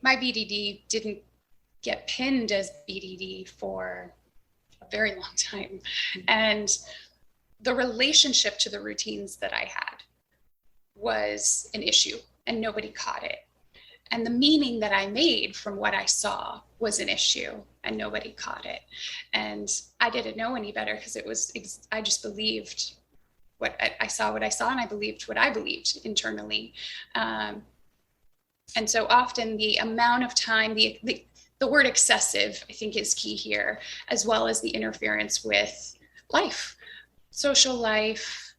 my BDD didn't get pinned as BDD for a very long time. And the relationship to the routines that I had was an issue and nobody caught it. And the meaning that I made from what I saw was an issue and nobody caught it. And I didn't know any better because I just believed what I saw, and I believed what I believed internally. And so often the amount of time, the word excessive, I think, is key here, as well as the interference with life, social life,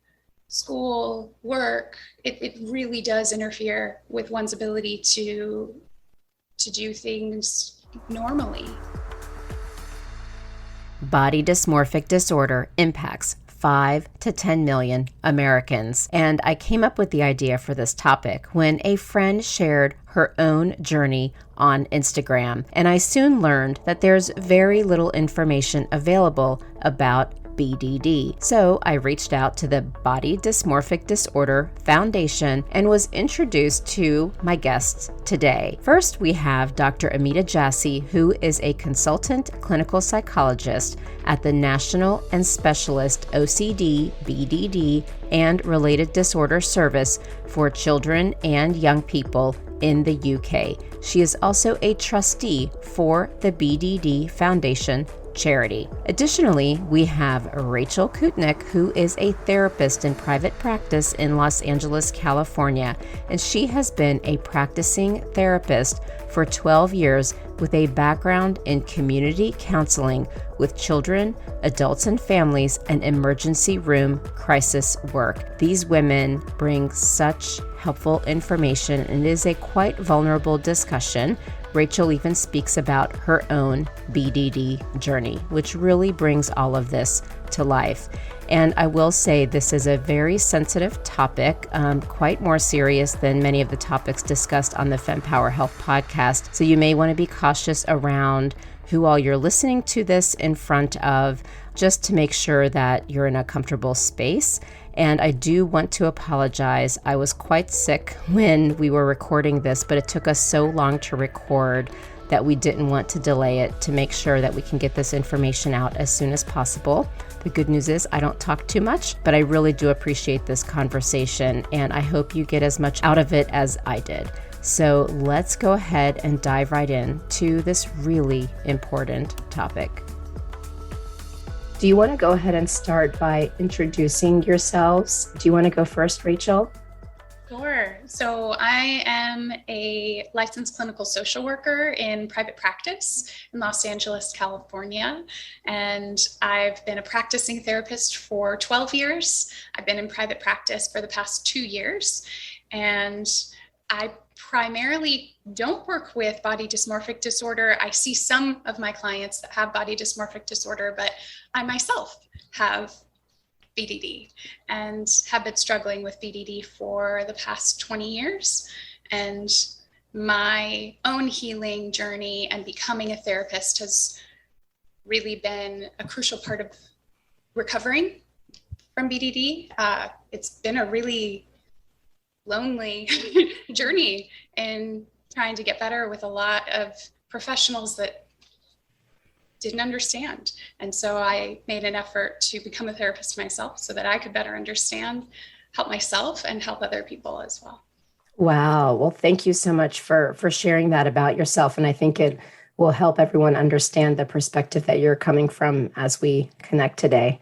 school, work. It really does interfere with one's ability to do things normally. Body dysmorphic disorder impacts 5 to 10 million Americans. And I came up with the idea for this topic when a friend shared her own journey on Instagram. And I soon learned that there's very little information available about BDD. So I reached out to the Body Dysmorphic Disorder Foundation and was introduced to my guests today. First, we have Dr. Amita Jassi, who is a consultant clinical psychologist at the National and Specialist OCD, BDD, and related disorder service for children and young people in the UK. She is also a trustee for the BDD Foundation charity. Additionally, we have Rachel Koutnik, who is a therapist in private practice in Los Angeles, California, and she has been a practicing therapist for 12 years with a background in community counseling with children, adults and families, and emergency room crisis work. These women bring such helpful information, and it is a quite vulnerable discussion. Rachel even speaks about her own BDD journey, which really brings all of this to life. And I will say this is a very sensitive topic, quite more serious than many of the topics discussed on the Fempower Health podcast. So you may want to be cautious around who all you're listening to this in front of, just to make sure that you're in a comfortable space. And I do want to apologize. I was quite sick when we were recording this, but it took us so long to record that we didn't want to delay it to make sure that we can get this information out as soon as possible. The good news is I don't talk too much, but I really do appreciate this conversation, and I hope you get as much out of it as I did. So let's go ahead and dive right in to this really important topic. Do you want to go ahead and start by introducing yourselves? Do you want to go first, Rachel? Sure. So I am a licensed clinical social worker in private practice in Los Angeles, California. And I've been a practicing therapist for 12 years. I've been in private practice for the past 2 years. And I primarily don't work with body dysmorphic disorder. I see some of my clients that have body dysmorphic disorder, but I myself have BDD and have been struggling with BDD for the past 20 years. And my own healing journey and becoming a therapist has really been a crucial part of recovering from BDD. It's been a really lonely journey in trying to get better with a lot of professionals that didn't understand. And so I made an effort to become a therapist myself so that I could better understand, help myself, and help other people as well. Wow. Well, thank you so much for sharing that about yourself. And I think it will help everyone understand the perspective that you're coming from as we connect today.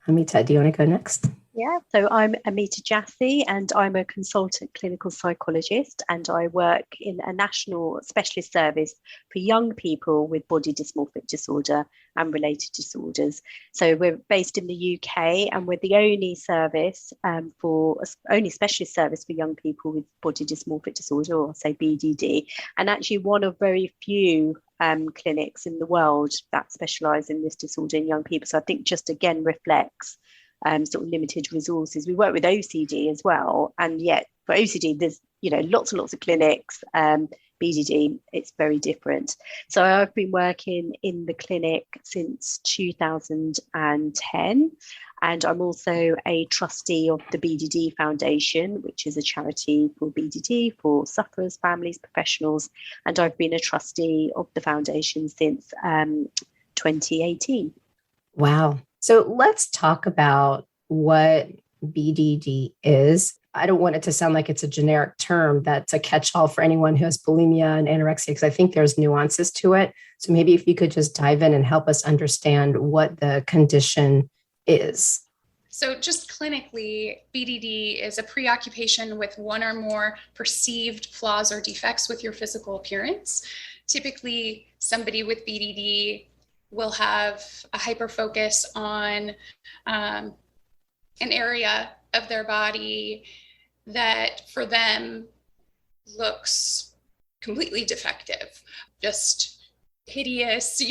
Amita, do you want to go next? Yeah, so I'm Amita Jassi and I'm a consultant clinical psychologist, and I work in a national specialist service for young people with body dysmorphic disorder and related disorders. So we're based in the UK, and we're the only service only specialist service for young people with body dysmorphic disorder, or say BDD, and actually one of very few clinics in the world that specialise in this disorder in young people. So I think just again reflects sort of limited resources. We work with OCD as well, and yet for OCD there's lots and lots of clinics. BDD, it's very different. So I've been working in the clinic since 2010, And I'm also a trustee of the BDD Foundation, which is a charity for BDD, for sufferers, families, professionals. And I've been a trustee of the foundation since 2018. Wow. So let's talk about what BDD is. I don't want it to sound like it's a generic term that's a catch-all for anyone who has bulimia and anorexia, because I think there's nuances to it. So maybe if you could just dive in and help us understand what the condition is. So just clinically, BDD is a preoccupation with one or more perceived flaws or defects with your physical appearance. Typically, somebody with BDD will have a hyperfocus on an area of their body that for them looks completely defective, just hideous.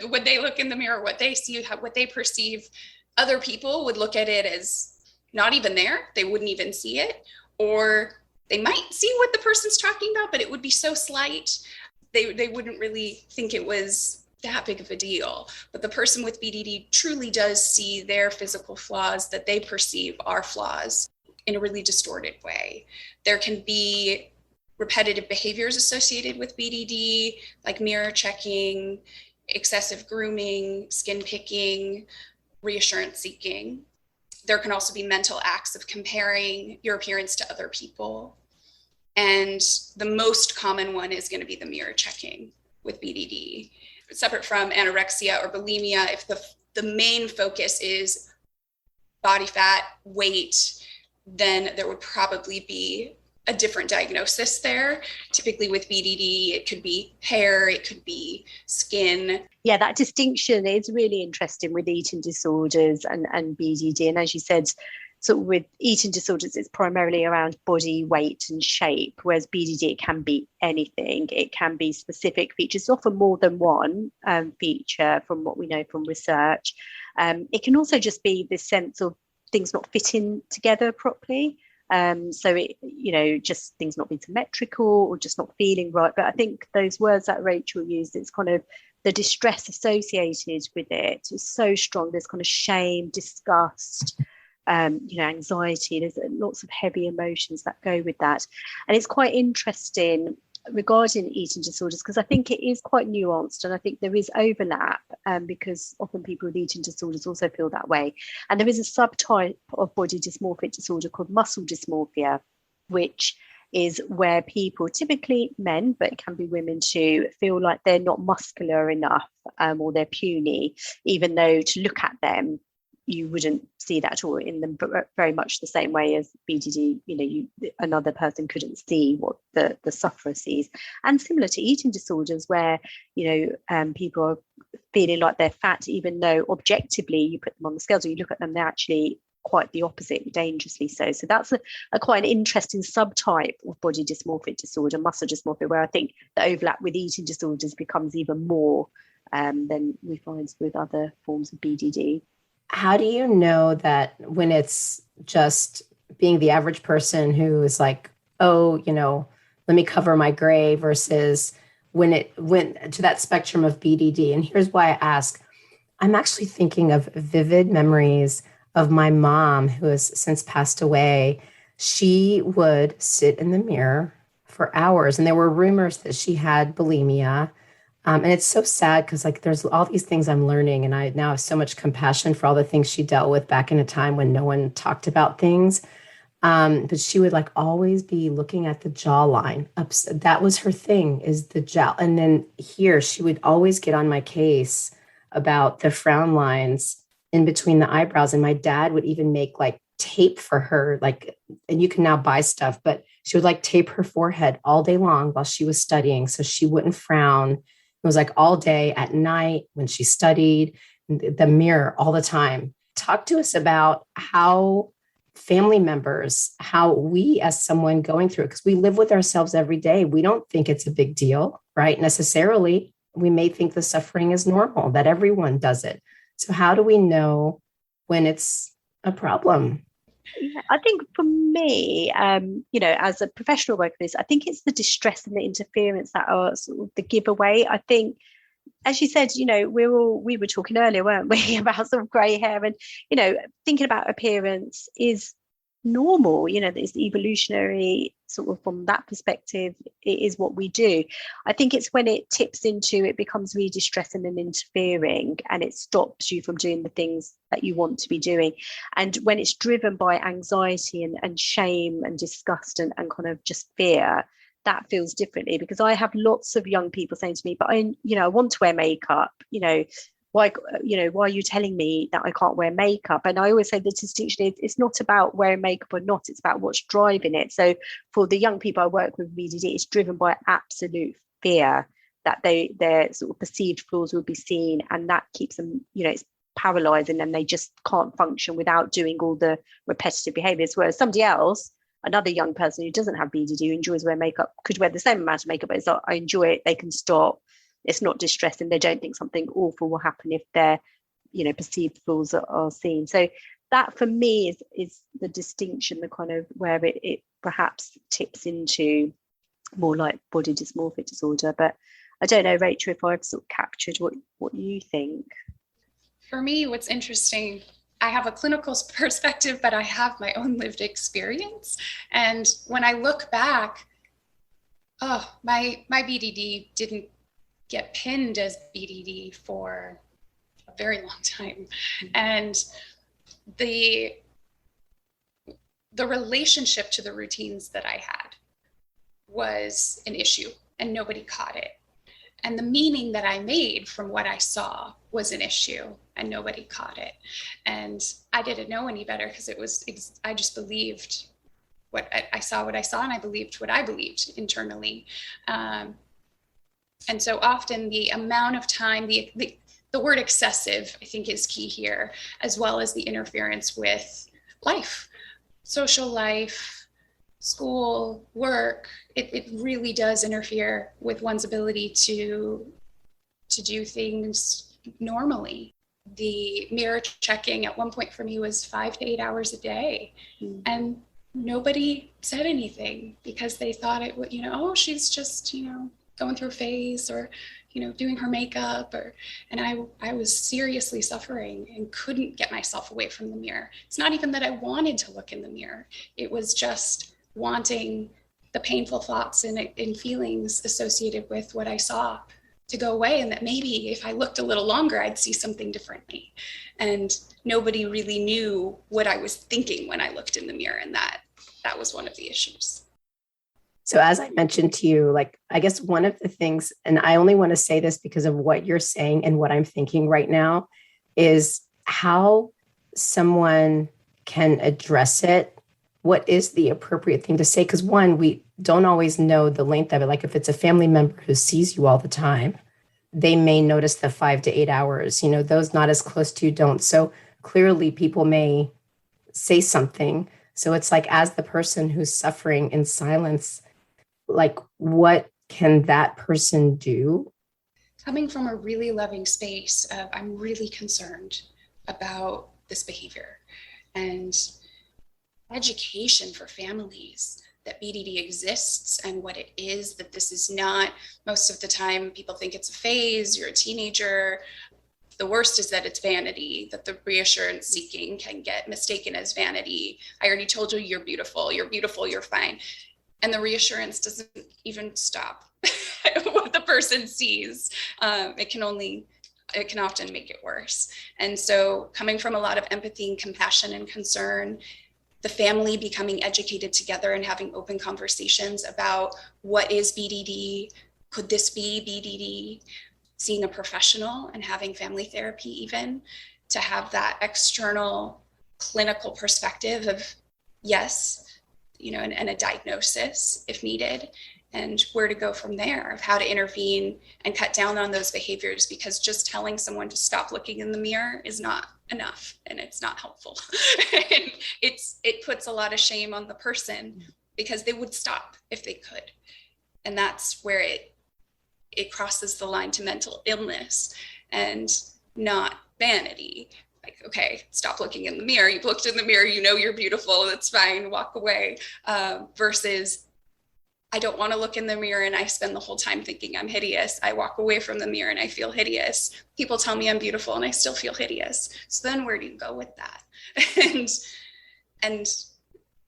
When they look in the mirror, what they see, what they perceive, other people would look at it as not even there. They wouldn't even see it, or they might see what the person's talking about, but it would be so slight. They wouldn't really think it was that big of a deal. But the person with BDD truly does see their physical flaws that they perceive are flaws in a really distorted way. There can be repetitive behaviors associated with BDD, like mirror checking, excessive grooming, skin picking, reassurance seeking. There can also be mental acts of comparing your appearance to other people. And the most common one is going to be the mirror checking with BDD. Separate from anorexia or bulimia, if the main focus is body fat, weight, then there would probably be a different diagnosis there. Typically with BDD, it could be hair, it could be skin. Yeah, that distinction is really interesting with eating disorders and BDD. And as you said, so with eating disorders, it's primarily around body weight and shape, whereas BDD, it can be anything. It can be specific features, often more than one feature from what we know from research. It can also just be this sense of things not fitting together properly. So just things not being symmetrical or just not feeling right. But I think those words that Rachel used, it's kind of the distress associated with it is so strong. There's kind of shame, disgust, anxiety. There's lots of heavy emotions that go with that. And it's quite interesting regarding eating disorders, because I think it is quite nuanced, and I think there is overlap because often people with eating disorders also feel that way. And there is a subtype of body dysmorphic disorder called muscle dysmorphia, which is where people, typically men, but it can be women too, feel like they're not muscular enough or they're puny, even though to look at them, you wouldn't see that at all in them, but very much the same way as BDD, another person couldn't see what the sufferer sees. And similar to eating disorders where, people are feeling like they're fat, even though objectively you put them on the scales or you look at them, they're actually quite the opposite, dangerously so. So that's a quite an interesting subtype of body dysmorphic disorder, muscle dysmorphia, where I think the overlap with eating disorders becomes even more than we find with other forms of BDD. How do you know that when it's just being the average person who is like, oh, let me cover my gray, versus when it went to that spectrum of BDD? And here's why I ask. I'm actually thinking of vivid memories of my mom, who has since passed away. She would sit in the mirror for hours, and there were rumors that she had bulimia. And it's so sad because there's all these things I'm learning, and I now have so much compassion for all the things she dealt with back in a time when no one talked about things. But she would always be looking at the jawline. That was her thing, is the jaw. And then here she would always get on my case about the frown lines in between the eyebrows. And my dad would even make tape for her, and you can now buy stuff, but she would tape her forehead all day long while she was studying, so she wouldn't frown. It was all day, at night, when she studied, the mirror all the time. Talk to us about how family members, how we as someone going through it, because we live with ourselves every day. We don't think it's a big deal, right? Necessarily. We may think the suffering is normal, that everyone does it. So how do we know when it's a problem? Yeah, I think for me, as a professional worker, I think it's the distress and the interference that are sort of the giveaway. I think as you said, we were talking earlier, weren't we, about sort of grey hair, and thinking about appearance is normal. It's evolutionary, sort of from that perspective. It is what we do. I think it's when it tips into, it becomes really distressing and interfering, and it stops you from doing the things that you want to be doing. And when it's driven by anxiety and shame and disgust and kind of just fear, that feels differently. Because I have lots of young people saying to me, but I want to wear makeup, why are you telling me that I can't wear makeup? And I always say the distinction is, it's not about wearing makeup or not, it's about what's driving it. So for the young people I work with BDD, it's driven by absolute fear that their sort of perceived flaws will be seen, and that keeps them, it's paralyzing, and they just can't function without doing all the repetitive behaviors. Whereas somebody else, another young person who doesn't have BDD, who enjoys wearing makeup, could wear the same amount of makeup, but it's like, I enjoy it, they can stop. It's not distressing. They don't think something awful will happen if their, perceived flaws are seen. So that for me is the distinction, the kind of where it perhaps tips into more like body dysmorphic disorder. But I don't know, Rachel, if I've sort of captured what you think. For me, what's interesting, I have a clinical perspective, but I have my own lived experience. And when I look back, my BDD didn't get pinned as BDD for a very long time. And the relationship to the routines that I had was an issue, and nobody caught it. And the meaning that I made from what I saw was an issue, and nobody caught it. And I didn't know any better, because I just believed what I saw, and I believed what I believed internally. And so often the amount of time, the word excessive, I think, is key here, as well as the interference with life, social life, school, work. It really does interfere with one's ability to do things normally. The mirror checking at one point for me was 5 to 8 hours a day. Mm-hmm. And nobody said anything, because they thought it would, she's just, going through a phase, or doing her makeup, and I was seriously suffering and couldn't get myself away from the mirror. It's not even that I wanted to look in the mirror, it was just wanting the painful thoughts and feelings associated with what I saw to go away, and that maybe if I looked a little longer, I'd see something differently. And nobody really knew what I was thinking when I looked in the mirror, and that was one of the issues. So as I mentioned to you, I guess one of the things, and I only want to say this because of what you're saying and what I'm thinking right now, is how someone can address it. What is the appropriate thing to say? Because one, we don't always know the length of it. Like if it's a family member who sees you all the time, they may notice the 5 to 8 hours, those not as close to you don't. So clearly people may say something. So it's like, as the person who's suffering in silence, what can that person do? Coming from a really loving space of, I'm really concerned about this behavior, and education for families that BDD exists and what it is, that this is not, most of the time people think it's a phase, you're a teenager. The worst is that it's vanity, that the reassurance seeking can get mistaken as vanity. I already told you, you're beautiful, you're fine. And the reassurance doesn't even stop what the person sees. It can often make it worse. And so coming from a lot of empathy and compassion and concern, the family becoming educated together and having open conversations about what is BDD, could this be BDD, seeing a professional and having family therapy, even to have that external clinical perspective of yes, and a diagnosis if needed, and where to go from there, of how to intervene and cut down on those behaviors, because just telling someone to stop looking in the mirror is not enough, and it's not helpful. And it puts a lot of shame on the person, because they would stop if they could. And that's where it crosses the line to mental illness and not vanity. Like, okay, stop looking in the mirror. You've looked in the mirror, you're beautiful, that's fine, walk away. Versus, I don't want to look in the mirror and I spend the whole time thinking I'm hideous. I walk away from the mirror and I feel hideous. People tell me I'm beautiful and I still feel hideous. So then where do you go with that? and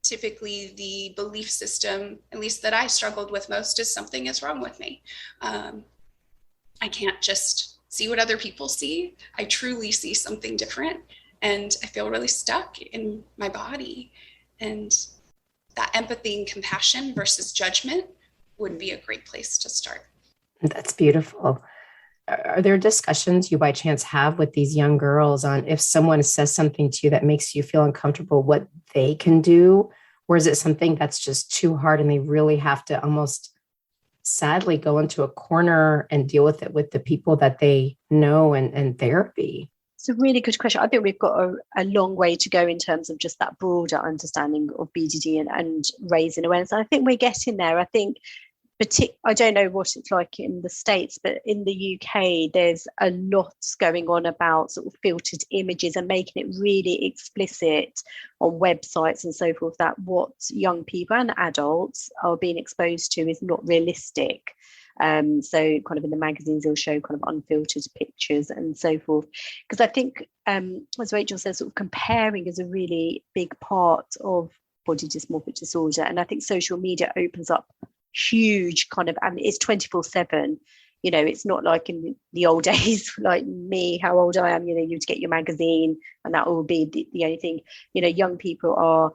typically the belief system, at least that I struggled with most, is something is wrong with me. I can't just see what other people see. I truly see something different, and I feel really stuck in my body. And that empathy and compassion versus judgment would be a great place to start. That's beautiful. Are there discussions you by chance have with these young girls on if someone says something to you that makes you feel uncomfortable, what they can do? Or is it something that's just too hard and they really have to almost sadly go into a corner and deal with it with the people that they know and therapy? It's a really good question. I think we've got a long way to go in terms of just that broader understanding of BDD and raising awareness. And I think we're getting there. I think, I don't know what it's like in the States, but in the UK, there's a lot going on about sort of filtered images and making it really explicit on websites and so forth that what young people and adults are being exposed to is not realistic. So kind of in the magazines, they'll show kind of unfiltered pictures and so forth. Because I think, as Rachel says, sort of comparing is a really big part of body dysmorphic disorder. And I think social media opens up huge kind of, and it's 24/7. You know, it's not like in the old days, like me, how old I am, you know, you'd get your magazine and that will be the only thing. You know, young people are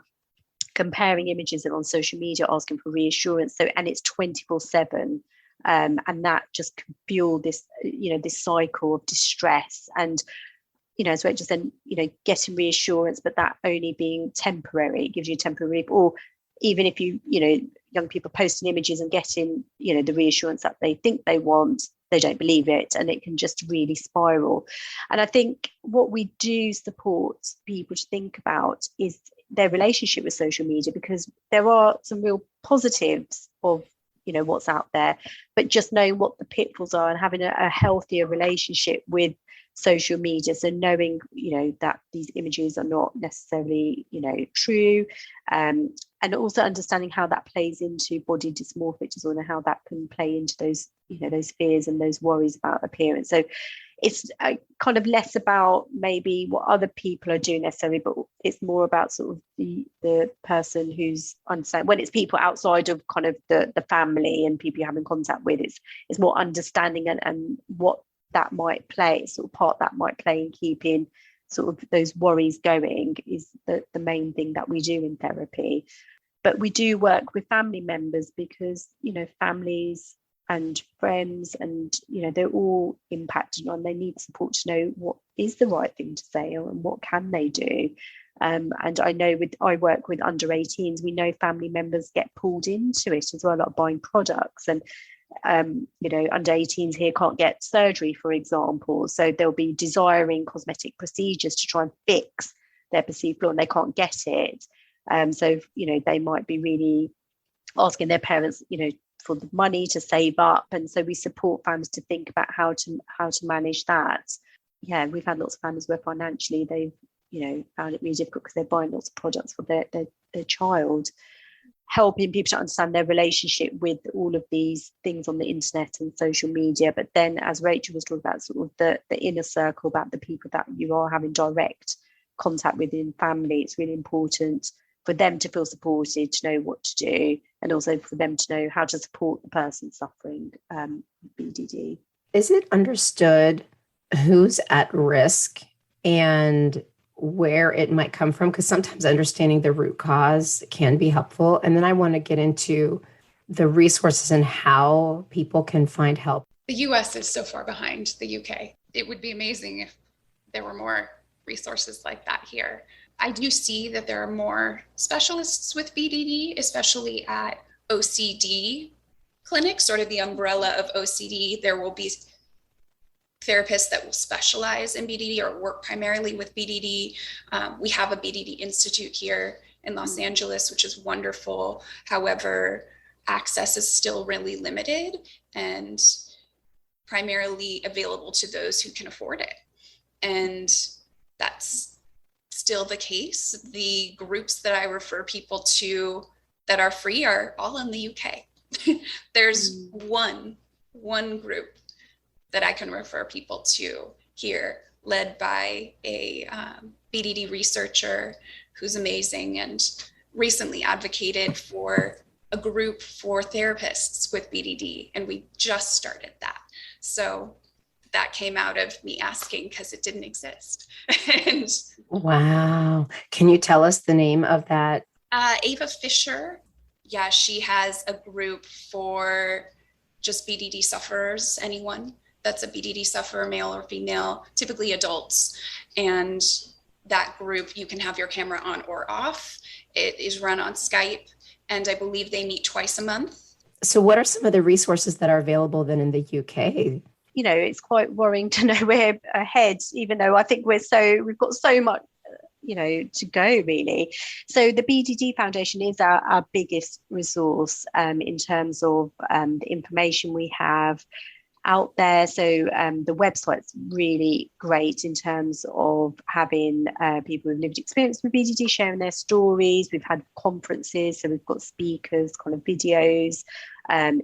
comparing images and on social media asking for reassurance. So, and it's 24/7. And that just can fuel this, you know, this cycle of distress. And, you know, as Rachel said, you know, getting reassurance, but that only being temporary, it gives you temporary relief. Or even if you know, young people posting images and getting, you know, the reassurance that they think they want, they don't believe it, and it can just really spiral. And I think what we do support people to think about is their relationship with social media, because there are some real positives of, you know, what's out there, but just knowing what the pitfalls are and having a healthier relationship with social media. So knowing, you know, that these images are not necessarily, you know, true, and also understanding how that plays into body dysmorphic disorder, how that can play into those, you know, those fears and those worries about appearance. So it's kind of less about maybe what other people are doing necessarily, but it's more about sort of the person who's understanding. When it's people outside of kind of the family and people you have in contact with, it's more understanding and what that might play, sort of part that might play in keeping sort of those worries going is the main thing that we do in therapy. But we do work with family members because, you know, families and friends and, you know, they're all impacted on, they need support to know what is the right thing to say and what can they do. And I know I work with under 18s, we know family members get pulled into it as well, like buying products. And you know, under 18s here can't get surgery, for example, so they'll be desiring cosmetic procedures to try and fix their perceived flaw and they can't get it. So, you know, they might be really asking their parents, you know, for the money to save up, and so we support families to think about how to manage that. Yeah, we've had lots of families where financially they've, you know, found it really difficult because they're buying lots of products for their child. Helping people to understand their relationship with all of these things on the internet and social media. But then, as Rachel was talking about, sort of the inner circle, about the people that you are having direct contact with in family, it's really important for them to feel supported, to know what to do, and also for them to know how to support the person suffering BDD. Is it understood who's at risk and where it might come from? Because sometimes understanding the root cause can be helpful. And then I want to get into the resources and how people can find help. The US is so far behind the UK. It would be amazing if there were more resources like that here. I do see that there are more specialists with BDD, especially at OCD clinics, sort of the umbrella of OCD. There will be therapists that will specialize in BDD or work primarily with BDD. We have a BDD Institute here in Los Angeles, which is wonderful. However, access is still really limited and primarily available to those who can afford it. And that's still the case. The groups that I refer people to that are free are all in the UK. There's one group that I can refer people to here, led by a BDD researcher who's amazing and recently advocated for a group for therapists with BDD, and we just started that. So that came out of me asking because it didn't exist. And wow. Can you tell us the name of that? Ava Fisher. Yeah, she has a group for just BDD sufferers, anyone that's a BDD sufferer, male or female, typically adults. And that group, you can have your camera on or off. It is run on Skype, and I believe they meet twice a month. So what are some of the resources that are available then in the UK? You know, it's quite worrying to know we're ahead, even though I think we've got so much, to go really. So the BDD Foundation is our biggest resource in terms of the information we have out there. So the website's really great in terms of having people with lived experience with BDD sharing their stories. We've had conferences, so we've got speakers, kind of videos,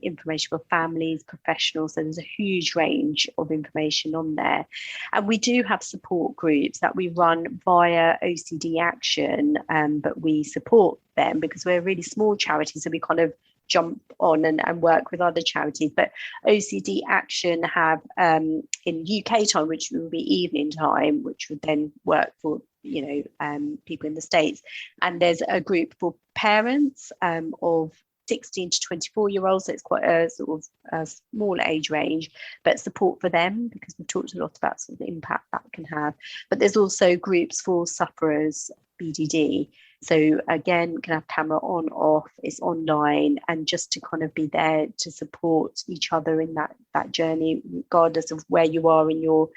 information for families, professionals. So there's a huge range of information on there. And we do have support groups that we run via OCD Action, but we support them because we're a really small charity. So we kind of jump on and work with other charities. But OCD Action have in UK time, which will be evening time, which would then work for people in the States. And there's a group for parents of 16 to 24-year-olds. So it's quite a sort of a small age range, but support for them, because we've talked a lot about sort of the impact that can have. But there's also groups for sufferers BDD. So again, we can have camera on, off, it's online, and just to kind of be there to support each other in that journey, regardless of where you are in your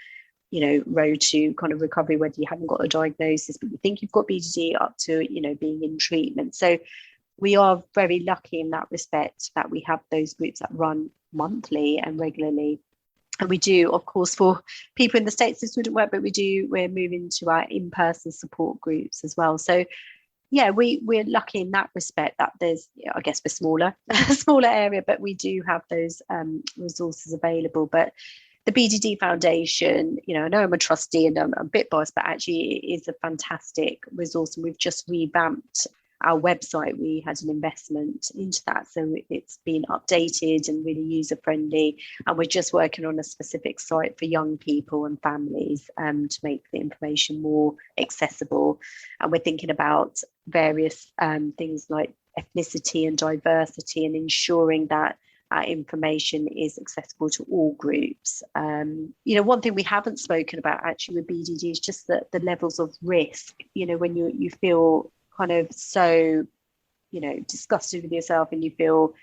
road to kind of recovery, whether you haven't got a diagnosis, but you think you've got BDD, up to, being in treatment. So we are very lucky in that respect that we have those groups that run monthly and regularly. And we do, of course, for people in the States, this wouldn't work, but we're moving to our in-person support groups as well. So yeah, we're lucky in that respect that there's, I guess we're smaller area, but we do have those resources available. But the BDD Foundation, I know I'm a trustee and I'm a bit biased, but actually it is a fantastic resource. And we've just revamped our website. We had an investment into that, so it's been updated and really user friendly, and we're just working on a specific site for young people and families to make the information more accessible. And we're thinking about various things like ethnicity and diversity, and ensuring that our information is accessible to all groups. One thing we haven't spoken about actually with BDD is just the levels of risk. When you feel kind of so, disgusted with yourself, and you feel,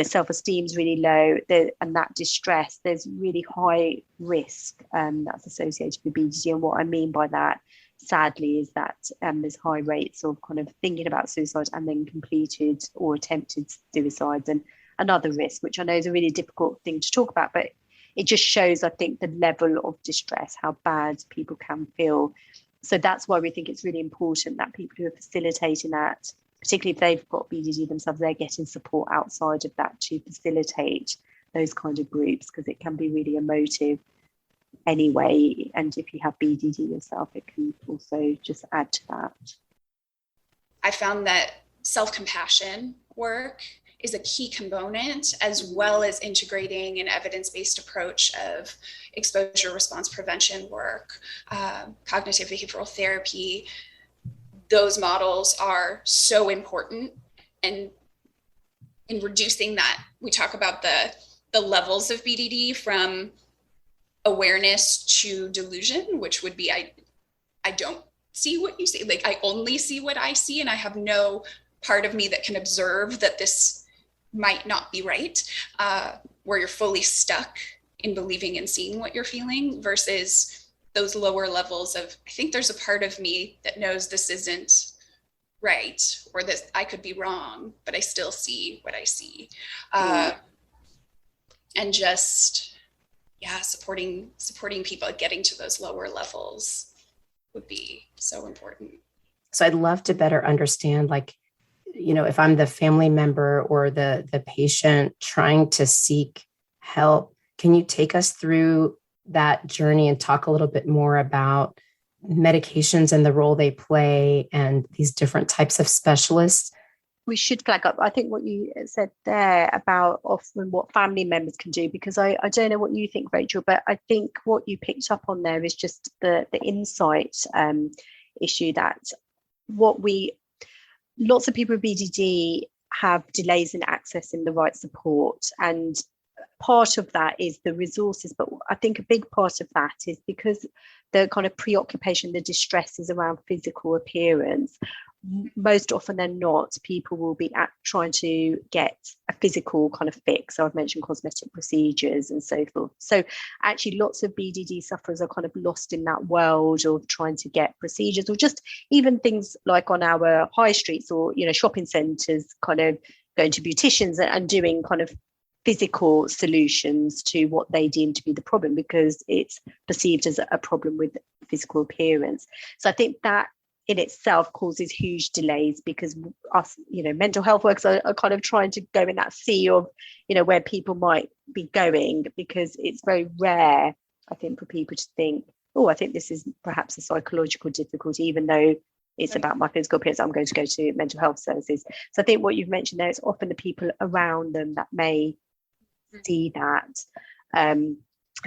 self-esteem's really low, and that distress, there's really high risk that's associated with BDD. And what I mean by that, sadly, is that there's high rates of kind of thinking about suicide and then completed or attempted suicides. And another risk, which I know is a really difficult thing to talk about, but it just shows, I think, the level of distress, how bad people can feel. So that's why we think it's really important that people who are facilitating that, particularly if they've got BDD themselves, they're getting support outside of that to facilitate those kind of groups, because it can be really emotive anyway. And if you have BDD yourself, it can also just add to that. I found that self-compassion work is a key component, as well as integrating an evidence-based approach of exposure response prevention work, cognitive behavioral therapy. Those models are so important. And in reducing that, we talk about the levels of BDD, from awareness to delusion, which would be, I don't see what you see. Like, I only see what I see, and I have no part of me that can observe that this might not be right, where you're fully stuck in believing and seeing what you're feeling, versus those lower levels of, I think there's a part of me that knows this isn't right, or that I could be wrong, but I still see what I see. And just, supporting people getting to those lower levels would be so important. So I'd love to better understand, if I'm the family member or the patient trying to seek help, can you take us through that journey and talk a little bit more about medications and the role they play and these different types of specialists? We should flag up, I think, what you said there about often what family members can do, because I don't know what you think, Rachel, but I think what you picked up on there is just the insight issue that lots of people with BDD have delays in accessing the right support. And part of that is the resources, but I think a big part of that is because the kind of preoccupation, the distress is around physical appearance. Most often than not, people will be trying to get a physical kind of fix. So I've mentioned cosmetic procedures and so forth. So actually lots of BDD sufferers are kind of lost in that world of trying to get procedures, or just even things like on our high streets or, shopping centres, kind of going to beauticians and doing kind of physical solutions to what they deem to be the problem, because it's perceived as a problem with physical appearance. So I think that in itself causes huge delays, because us, mental health workers are kind of trying to go in that sea of, where people might be going, because it's very rare, I think, for people to think, oh, I think this is perhaps a psychological difficulty, even though it's about my physical appearance, I'm going to go to mental health services. So I think what you've mentioned there is often the people around them that may see that and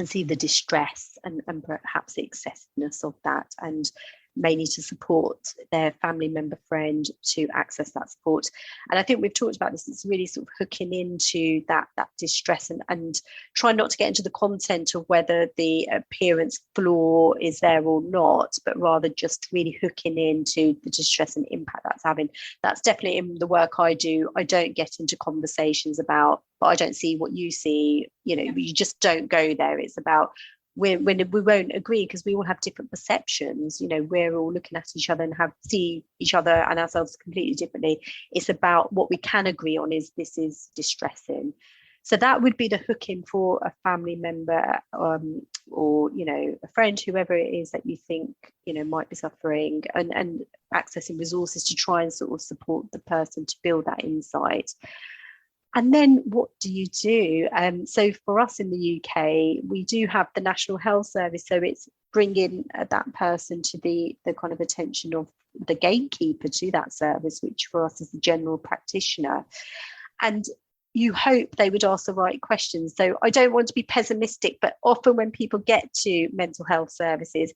see the distress and perhaps the excessiveness of that, and may need to support their family member, friend to access that support. And I think we've talked about this, it's really sort of hooking into that distress and trying not to get into the content of whether the appearance flaw is there or not, but rather just really hooking into the distress and impact that's having. That's definitely in the work I do. I don't get into conversations about, but I don't see what you see, you just don't go there. It's about when we won't agree, because we all have different perceptions. We're all looking at each other and see each other and ourselves completely differently. It's about what we can agree on is this is distressing. So that would be the hooking for a family member or a friend, whoever it is that you think might be suffering, and accessing resources to try and sort of support the person to build that insight. And then what do you do? So for us in the UK, we do have the National Health Service. So it's bringing that person to the kind of attention of the gatekeeper to that service, which for us is the general practitioner. And you hope they would ask the right questions. So I don't want to be pessimistic, but often when people get to mental health services,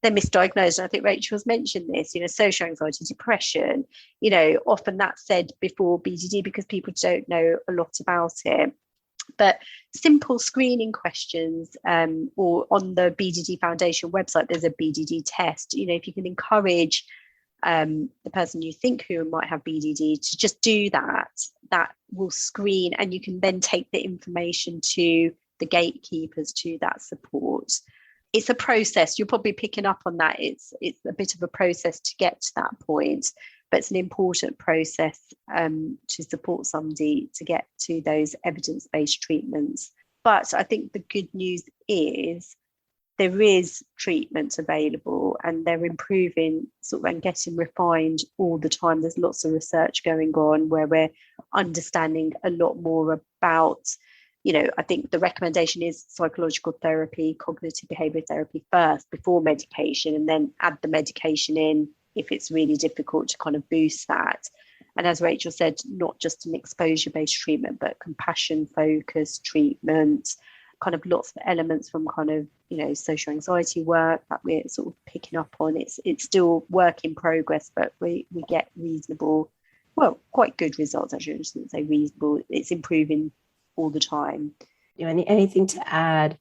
they're misdiagnosed. And I think Rachel has mentioned this, social anxiety, depression, often that's said before BDD because people don't know a lot about it. But simple screening questions, or on the BDD Foundation website, there's a BDD test. If you can encourage the person you think who might have BDD to just do that, that will screen, and you can then take the information to the gatekeepers to that support. It's a process. You're probably picking up on that. It's a bit of a process to get to that point, but it's an important process to support somebody to get to those evidence-based treatments. But I think the good news is there is treatment available, and they're improving and getting refined all the time. There's lots of research going on where we're understanding a lot more about, I think the recommendation is psychological therapy, cognitive behavioral therapy first before medication, and then add the medication in if it's really difficult to kind of boost that. And as Rachel said, not just an exposure-based treatment, but compassion-focused treatment, kind of lots of elements from kind of, social anxiety work that we're sort of picking up on. It's still work in progress, but we get reasonable, quite good results, actually. I shouldn't say reasonable. It's improving all the time. Anything to add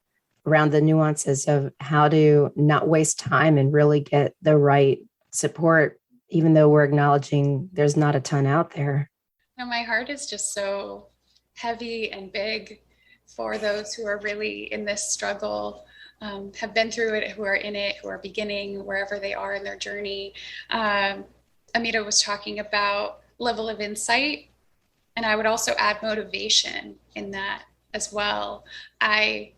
around the nuances of how to not waste time and really get the right support, even though we're acknowledging there's not a ton out there? My heart is just so heavy and big for those who are really in this struggle, have been through it, who are in it, who are beginning wherever they are in their journey. Amita was talking about level of insight, and I would also add motivation in that as well. I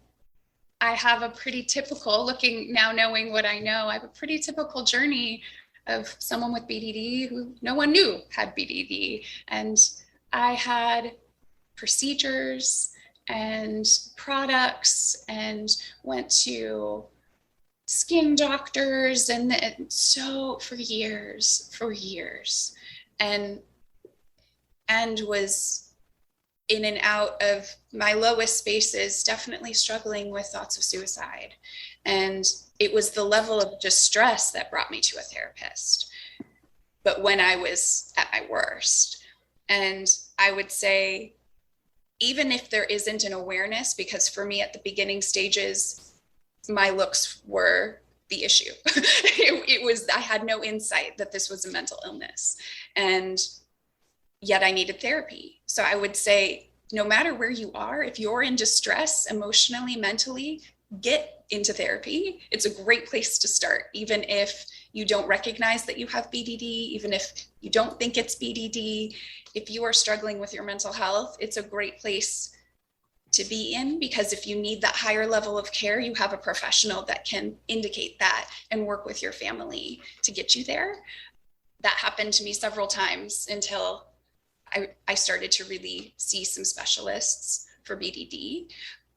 have a pretty typical, looking now, knowing what I know, I have a pretty typical journey of someone with BDD who no one knew had BDD. And I had procedures and products and went to skin doctors and so for years and was in and out of my lowest spaces, definitely struggling with thoughts of suicide. And it was the level of distress that brought me to a therapist, but when I was at my worst. And I would say, even if there isn't an awareness, because for me at the beginning stages, my looks were the issue. It was, I had no insight that this was a mental illness, and yet I needed therapy. So I would say, no matter where you are, if you're in distress emotionally, mentally, get into therapy. It's a great place to start, even if you don't recognize that you have BDD, even if you don't think it's BDD. If you are struggling with your mental health, it's a great place to be in, because if you need that higher level of care, you have a professional that can indicate that and work with your family to get you there. That happened to me several times until I started to really see some specialists for BDD.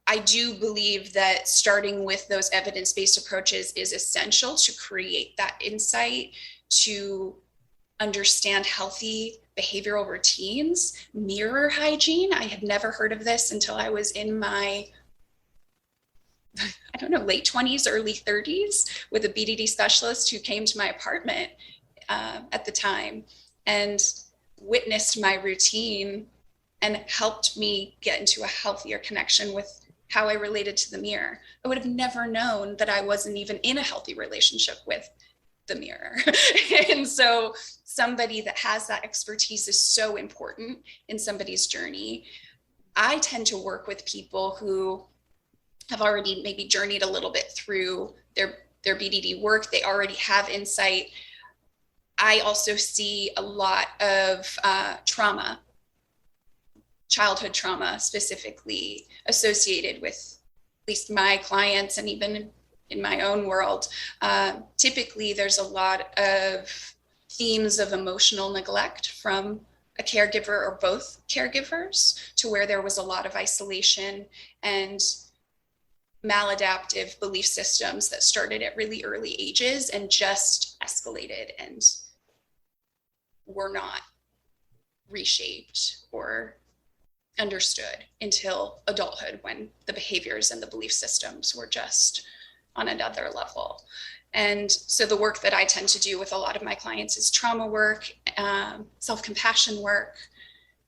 I do believe that starting with those evidence-based approaches is essential to create that insight, to understand healthy behavioral routines. Mirror hygiene, I had never heard of this until I was in my, late 20s, early 30s, with a BDD specialist who came to my apartment at the time and witnessed my routine and helped me get into a healthier connection with how I related to the mirror. I would have never known that I wasn't even in a healthy relationship with the mirror. And so somebody that has that expertise is so important in somebody's journey. I tend to work with people who have already maybe journeyed a little bit through their BDD work. They already have insight. I also see a lot of trauma, childhood trauma specifically associated with at least my clients, and even in my own world. Typically, there's a lot of themes of emotional neglect from a caregiver or both caregivers, to where there was a lot of isolation and maladaptive belief systems that started at really early ages and just escalated and were not reshaped or understood until adulthood, when the behaviors and the belief systems were just on another level. And so the work that I tend to do with a lot of my clients is trauma work, self-compassion work,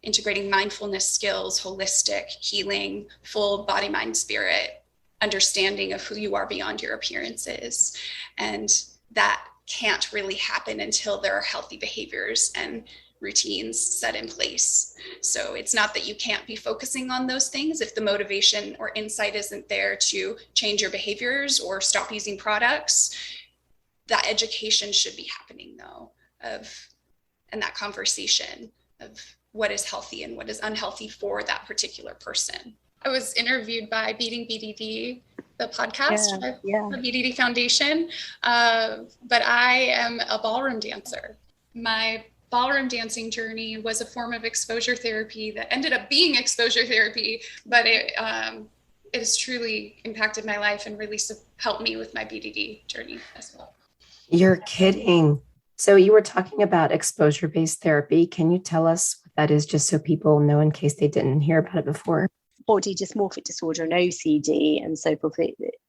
integrating mindfulness skills, holistic healing, full body, mind, spirit, understanding of who you are beyond your appearances. And that can't really happen until there are healthy behaviors and routines set in place. So it's not that you can't be focusing on those things if the motivation or insight isn't there to change your behaviors or stop using products. That education should be happening though, and that conversation of what is healthy and what is unhealthy for that particular person. I was interviewed by Beating BDD, the podcast, the BDD Foundation, but I am a ballroom dancer. My ballroom dancing journey was a form of exposure therapy that ended up being exposure therapy, but it has truly impacted my life and really helped me with my BDD journey as well. You're kidding. So you were talking about exposure-based therapy. Can you tell us what that is, just so people know in case they didn't hear about it before? Body dysmorphic disorder and OCD and so forth,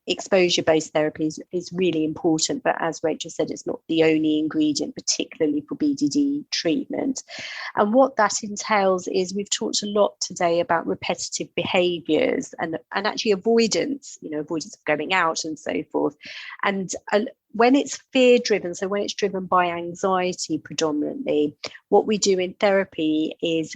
exposure-based therapy is really important, but as Rachel said, it's not the only ingredient, particularly for BDD treatment. And what that entails is, we've talked a lot today about repetitive behaviours and actually avoidance, avoidance of going out and so forth. And when it's fear-driven, so when it's driven by anxiety predominantly, what we do in therapy is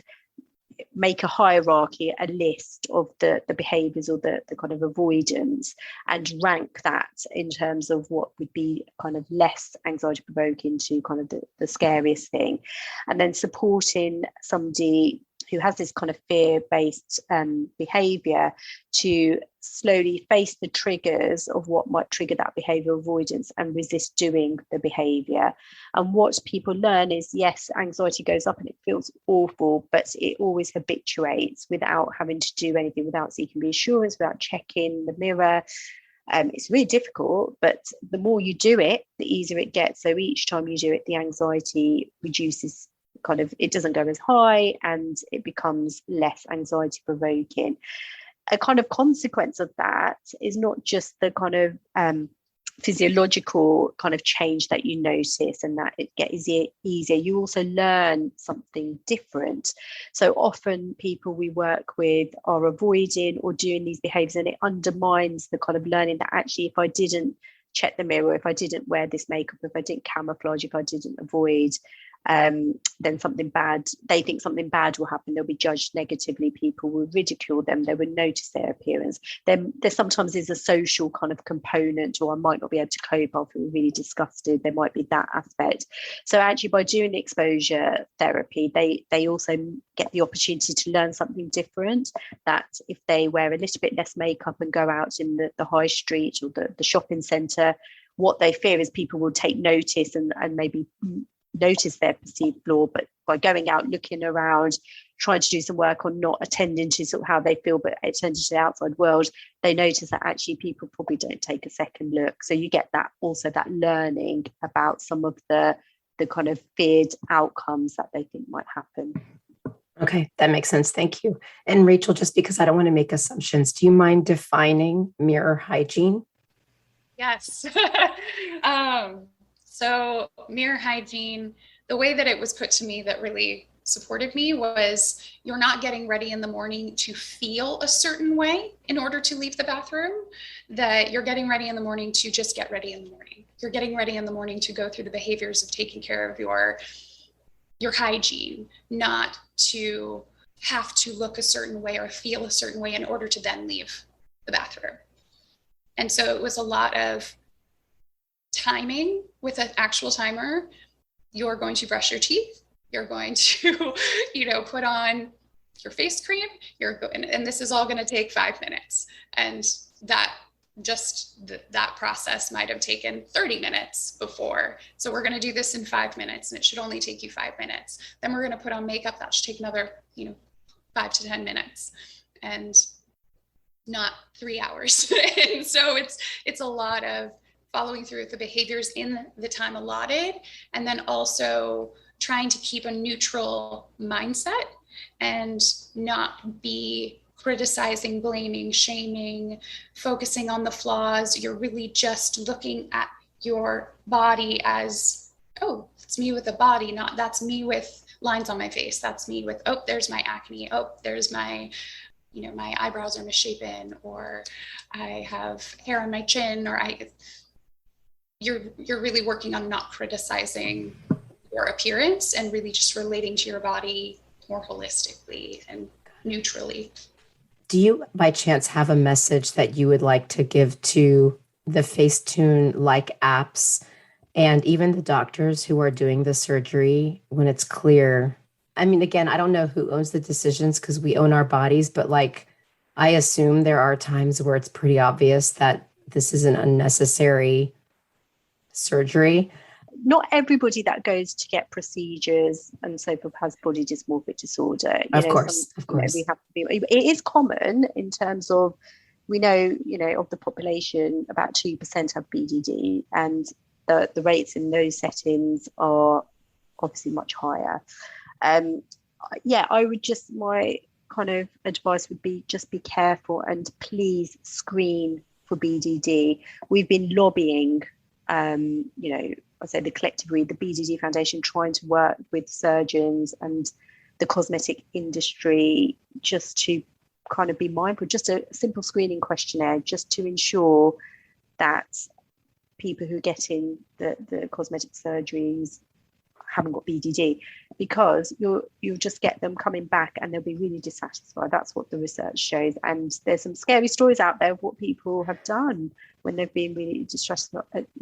make a hierarchy, a list of the behaviours or the kind of avoidance, and rank that in terms of what would be kind of less anxiety provoking to kind of the scariest thing, and then supporting somebody who has this kind of fear-based behavior to slowly face the triggers of what might trigger that behavior avoidance and resist doing the behavior. And what people learn is, yes, anxiety goes up and it feels awful, but it always habituates without having to do anything, without seeking reassurance, without checking the mirror. It's really difficult, but the more you do it, the easier it gets. So each time you do it, the anxiety reduces, kind of, it doesn't go as high and it becomes less anxiety provoking. A kind of consequence of that is not just the kind of physiological kind of change that you notice and that it gets easier, you also learn something different. So often people we work with are avoiding or doing these behaviors, and it undermines the kind of learning that actually, if I didn't check the mirror, if I didn't wear this makeup, if I didn't camouflage, if I didn't avoid, then something bad, they think something bad will happen. They'll be judged negatively. People will ridicule them. They would notice their appearance. Then there sometimes is a social kind of component, or I might not be able to cope. I'll feel really disgusted. There might be that aspect. So actually, by doing the exposure therapy, they also get the opportunity to learn something different. That if they wear a little bit less makeup and go out in the high street or the shopping centre, what they fear is people will take notice and maybe notice their perceived flaw. But by going out, looking around, trying to do some work on not attending to sort of how they feel, but attending to the outside world, they notice that actually people probably don't take a second look. So you get that, also that learning about some of the kind of feared outcomes that they think might happen. Okay, that makes sense. Thank you. And Rachel, just because I don't want to make assumptions, do you mind defining mirror hygiene? Yes. So mirror hygiene, the way that it was put to me that really supported me was, you're not getting ready in the morning to feel a certain way in order to leave the bathroom, that you're getting ready in the morning to just get ready in the morning. You're getting ready in the morning to go through the behaviors of taking care of your hygiene, not to have to look a certain way or feel a certain way in order to then leave the bathroom. And so it was a lot of timing with an actual timer. You're going to brush your teeth. You're going to, put on your face cream. And this is all going to take 5 minutes. And that process might have taken 30 minutes before. So we're going to do this in 5 minutes, and it should only take you 5 minutes. Then we're going to put on makeup. That should take another, 5 to 10 minutes. And not 3 hours. And so it's a lot of following through with the behaviors in the time allotted, and then also trying to keep a neutral mindset and not be criticizing, blaming, shaming, focusing on the flaws. You're really just looking at your body as, oh, it's me with a body, not that's me with lines on my face. That's me with, oh, there's my acne. Oh, there's my my eyebrows are misshapen, or I have hair on my chin, or you're really working on not criticizing your appearance and really just relating to your body more holistically and neutrally. Do you by chance have a message that you would like to give to the Facetune-like apps and even the doctors who are doing the surgery when it's clear? I mean, again, I don't know who owns the decisions because we own our bodies, but I assume there are times where it's pretty obvious that this is an unnecessary surgery. Not everybody that goes to get procedures and so forth has body dysmorphic disorder. Of course. We have to be. It is common in terms of, we know, of the population, about 2% have BDD, and the rates in those settings are obviously much higher. I would just, my kind of advice would be, just be careful and please screen for BDD. We've been lobbying, I say the collective we, the BDD Foundation, trying to work with surgeons and the cosmetic industry just to kind of be mindful, just a simple screening questionnaire, just to ensure that people who get in the cosmetic surgeries haven't got BDD, because you'll just get them coming back and they'll be really dissatisfied. That's what the research shows. And there's some scary stories out there of what people have done when they've been really distressed,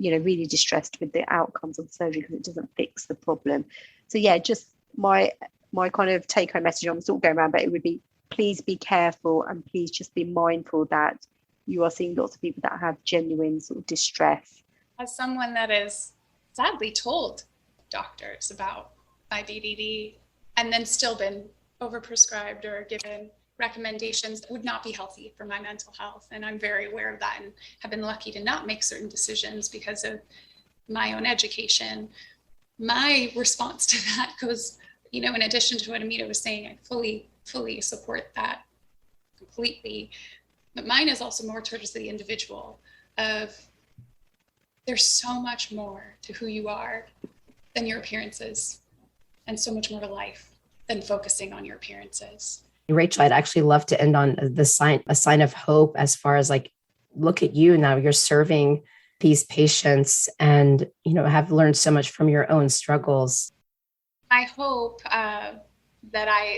really distressed with the outcomes of the surgery, because it doesn't fix the problem. So just my my kind of take home message, I'm sort of going around, but it would be, please be careful and please just be mindful that you are seeing lots of people that have genuine sort of distress. As someone that is sadly told doctors about my BDD and then still been overprescribed or given recommendations that would not be healthy for my mental health. And I'm very aware of that and have been lucky to not make certain decisions because of my own education. My response to that goes, in addition to what Amita was saying, I fully support that completely. But mine is also more towards the individual of there's so much more to who you are than your appearances, and so much more to life than focusing on your appearances. Rachel, I'd actually love to end on a sign of hope as far as look at you now, you're serving these patients and, have learned so much from your own struggles. I hope that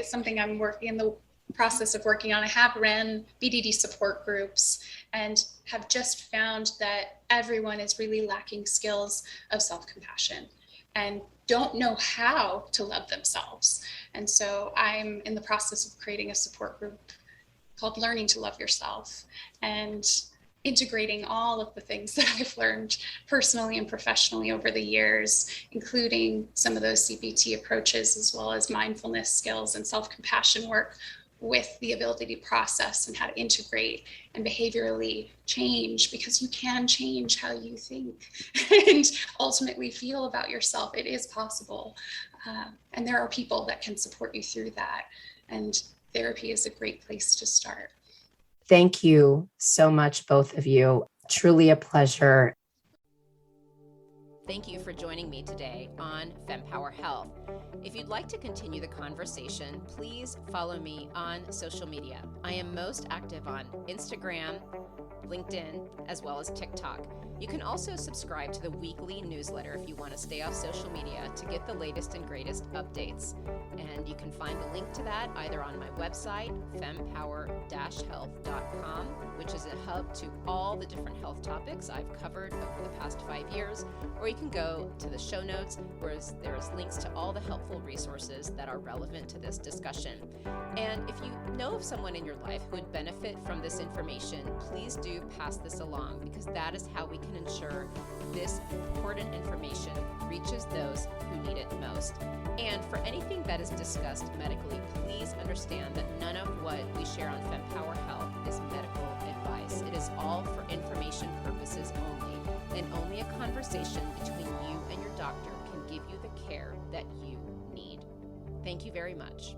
something I'm in the process of working on. I have ran BDD support groups and have just found that everyone is really lacking skills of self-compassion and don't know how to love themselves. And so I'm in the process of creating a support group called Learning to Love Yourself and integrating all of the things that I've learned personally and professionally over the years, including some of those CBT approaches, as well as mindfulness skills and self-compassion work, with the ability to process and how to integrate and behaviorally change, because you can change how you think and ultimately feel about yourself. It is possible. And there are people that can support you through that. And therapy is a great place to start. Thank you so much, both of you. Truly a pleasure. Thank you for joining me today on Fempower Health. If you'd like to continue the conversation, please follow me on social media. I am most active on Instagram, LinkedIn, as well as TikTok. You can also subscribe to the weekly newsletter if you want to stay off social media to get the latest and greatest updates. And you can find a link to that either on my website, fempower-health.com, which is a hub to all the different health topics I've covered over the past 5 years, or you can go to the show notes where there's links to all the helpful resources that are relevant to this discussion. And if you know of someone in your life who would benefit from this information, please do pass this along, because that is how we can ensure this important information reaches those who need it most. And for anything that is discussed medically, please understand that none of what we share on Fempower Health is medical advice. It is all for information purposes only, and only a conversation between you and your doctor can give you the care that you need. Thank you very much.